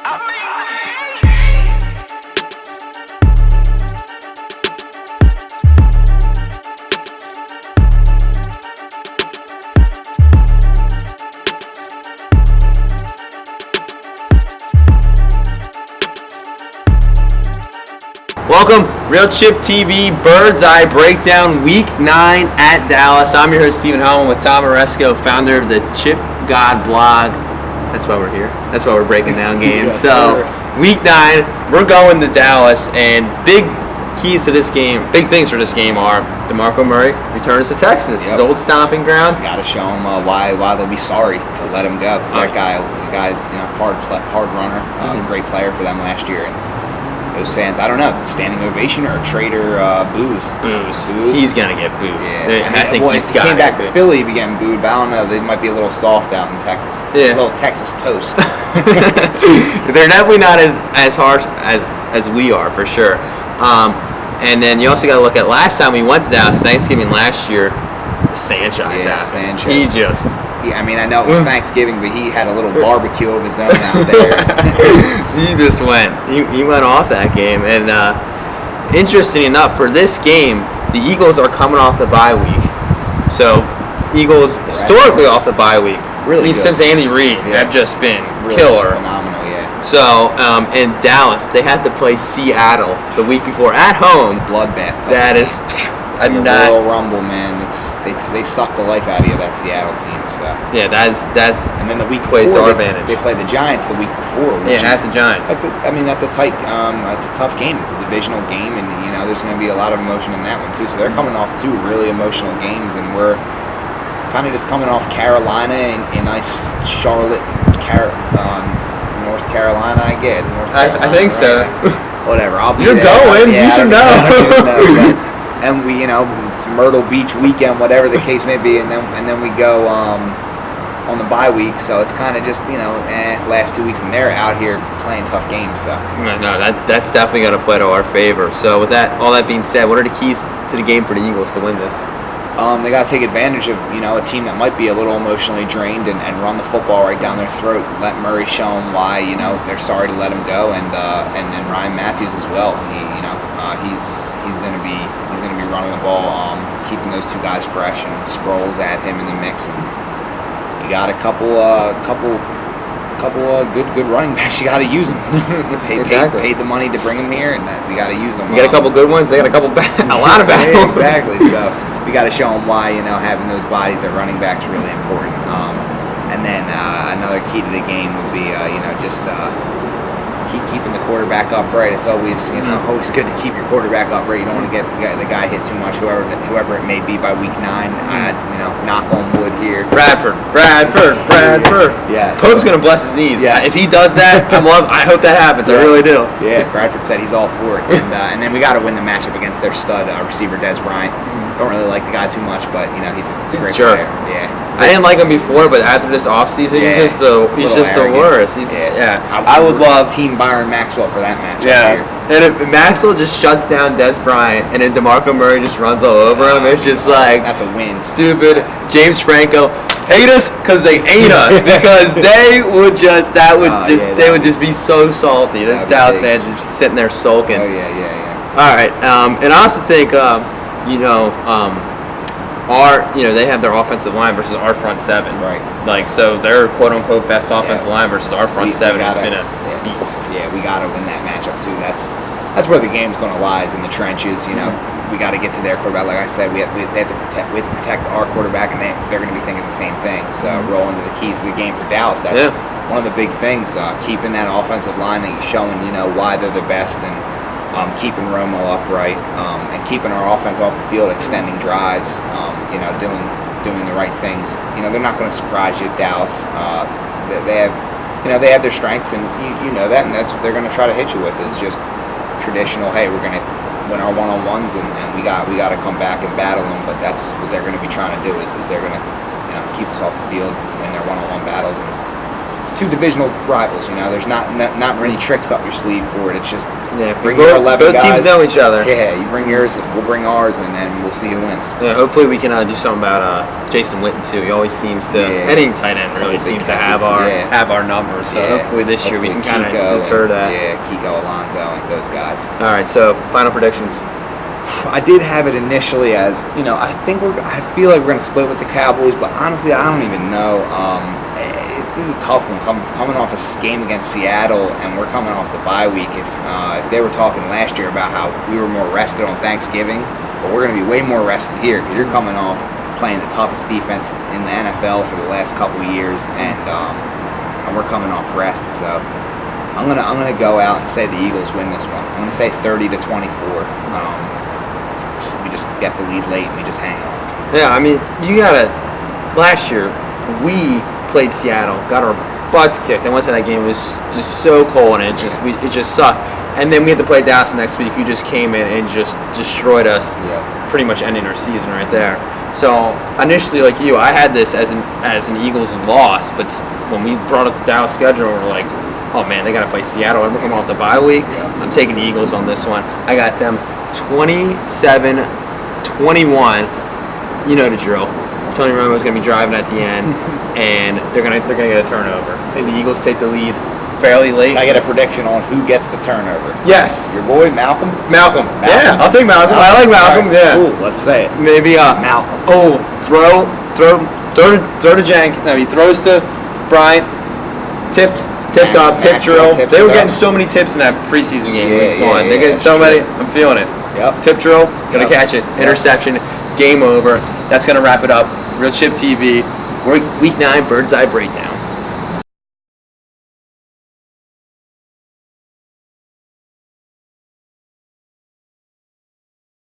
Welcome, Real Chip TV Bird's Eye Breakdown Week 9 at Dallas. I'm your host, Stephen Hellman, with Tom Oresco, founder of the Chip God blog. That's why we're here. That's why we're breaking down games. Yes, Week 9, we're going to Dallas, and big keys to this game, big things for this game are DeMarco Murray returns to Texas, his old stomping ground. Got to show him why they'll be sorry to let him go. That guy's hard runner, great player for them last year. And those fans, I don't know, standing ovation or traitor boos. He's gonna get booed. Yeah, I think if he came back to Philly, he'd be getting booed. But I don't know, they might be a little soft out in Texas. Yeah. A little Texas toast. They're definitely not as harsh as we are, for sure. And then you also got to look at last time we went to Dallas, Thanksgiving last year. Sanchez happened. He just. I mean, I know it was Thanksgiving, but he had a little barbecue of his own out there. He just went. He went off that game. And interesting enough, for this game, the Eagles are coming off the bye week. So, Eagles historically off the bye week. Really good. Since Andy Reid have just been really killer. Phenomenal, yeah. So, in Dallas, they had to play Seattle the week before at home. Bloodbath. That is. Royal Rumble, man. They sucked the life out of you, that Seattle team. So yeah, that's and then the week plays before to our advantage. They play the Giants the week before. At the Giants. That's a tight. It's a tough game. It's a divisional game, and there's going to be a lot of emotion in that one too. So they're coming off two really emotional games, and we're kind of just coming off Carolina and nice Charlotte, North Carolina. I guess. I think so. Whatever. I'll be You're there. going. Yeah, you should know. And we, it's Myrtle Beach weekend, whatever the case may be, and then we go on the bye week. So it's kind of just last 2 weeks, and they're out here playing tough games. So no, that's definitely going to play to our favor. So with all that being said, what are the keys to the game for the Eagles to win this? They got to take advantage of a team that might be a little emotionally drained and run the football right down their throat. Let Murray show them why they're sorry to let him go, and Ryan Matthews as well. He's going to be running the ball, keeping those two guys fresh, and Sproles at him in the mix, and you got a couple good running backs. You got to use them. Paid the money to bring them here, and we got to use them. You got a couple good ones. They got a lot of bad ones. Exactly. So we got to show them why having those bodies at running back is really important. And then another key to the game would be just keeping the quarterback upright. It's always always good to keep your quarterback upright. You don't want to get the guy hit too much, whoever it may be by week 9. Knock on wood here. Bradford. Yeah. Pope's gonna bless his knees. Yeah. If he does that, I hope that happens. Yeah. I really do. Yeah. Bradford said he's all for it, and then we got to win the matchup against their stud receiver Des Bryant. Don't really like the guy too much, but he's a great player. Yeah. I didn't like him before, but after this offseason, he's just the worst. I would love Team Byron Maxwell for that match. Yeah. And if Maxwell just shuts down Des Bryant, and then DeMarco Murray just runs all over him, it's just like that's a win. Stupid. James Franco hate us because they hate us because they would just be so salty. This Dallas fans just sitting there sulking. Oh yeah. All right. And I also think they have their offensive line versus our front seven. Right. Like, so their quote-unquote best offensive line versus our front seven has been a beast. Yeah, we got to win that matchup, too. That's where the game's going to lie, is in the trenches, We got to get to their quarterback. Like I said, we have to protect our quarterback, and they're going to be thinking the same thing. So roll into the keys to the game for Dallas. That's one of the big things, keeping that offensive line and showing, why they're the best, and keeping Romo upright, and keeping our offense off the field, extending drives, doing the right things. They're not going to surprise you at Dallas. They have their strengths, and you know that, and that's what they're going to try to hit you with, is just traditional, hey, we're going to win our one-on-ones, and we got to come back and battle them. But that's what they're going to be trying to do, is they're going to keep us off the field, win their one-on-one battles, and it's two divisional rivals. You know, there's not many tricks up your sleeve for it. It's just bring both, your 11 both guys. teams know each other. Yeah, you bring yours, we'll bring ours, and then we'll see who wins. Yeah, hopefully we can do something about Jason Witten too. He always seems to any tight end really seems to have our numbers. So hopefully this year we can kind of deter that. Yeah, Kiko, Alonso, and those guys. All right, so final predictions. I did have it initially as, you know, I feel like we're going to split with the Cowboys, but honestly, I don't even know. This is a tough one, coming off a game against Seattle, and we're coming off the bye week. If they were talking last year about how we were more rested on Thanksgiving, but we're going to be way more rested here because you're coming off playing the toughest defense in the NFL for the last couple of years, and we're coming off rest. So I'm gonna go out and say the Eagles win this one. I'm gonna say 30-24. We just get the lead late and we just hang on. Yeah, I mean, last year we played Seattle, got our butts kicked. I went to that game, it was just so cold, and it just sucked. And then we had to play Dallas next week, who just came in and just destroyed us, pretty much ending our season right there. So initially, like you, I had this as an Eagles loss, but when we brought up the Dallas schedule, we're like, oh man, they got to play Seattle, and we're coming off the bye week. I'm taking the Eagles on this one. I got them 27-21. You know the drill. Tony Romo's going to be driving at the end, and they're going to get a turnover. And the Eagles take the lead fairly late. Can I get a prediction on who gets the turnover? Yes. Your boy, Malcolm? Malcolm. Yeah, I'll take Malcolm. I like Malcolm. Right, yeah. Cool. Let's say it. Maybe Malcolm. Oh, throw to Jank. No, he throws to Bryant. Tipped up, tip drill. They were getting so many tips in that preseason game. They're getting so many. I'm feeling it. Yep. Tip drill, gonna catch it. Interception, game over. That's gonna wrap it up. Real Chip TV, week 9, Bird's Eye Breakdown.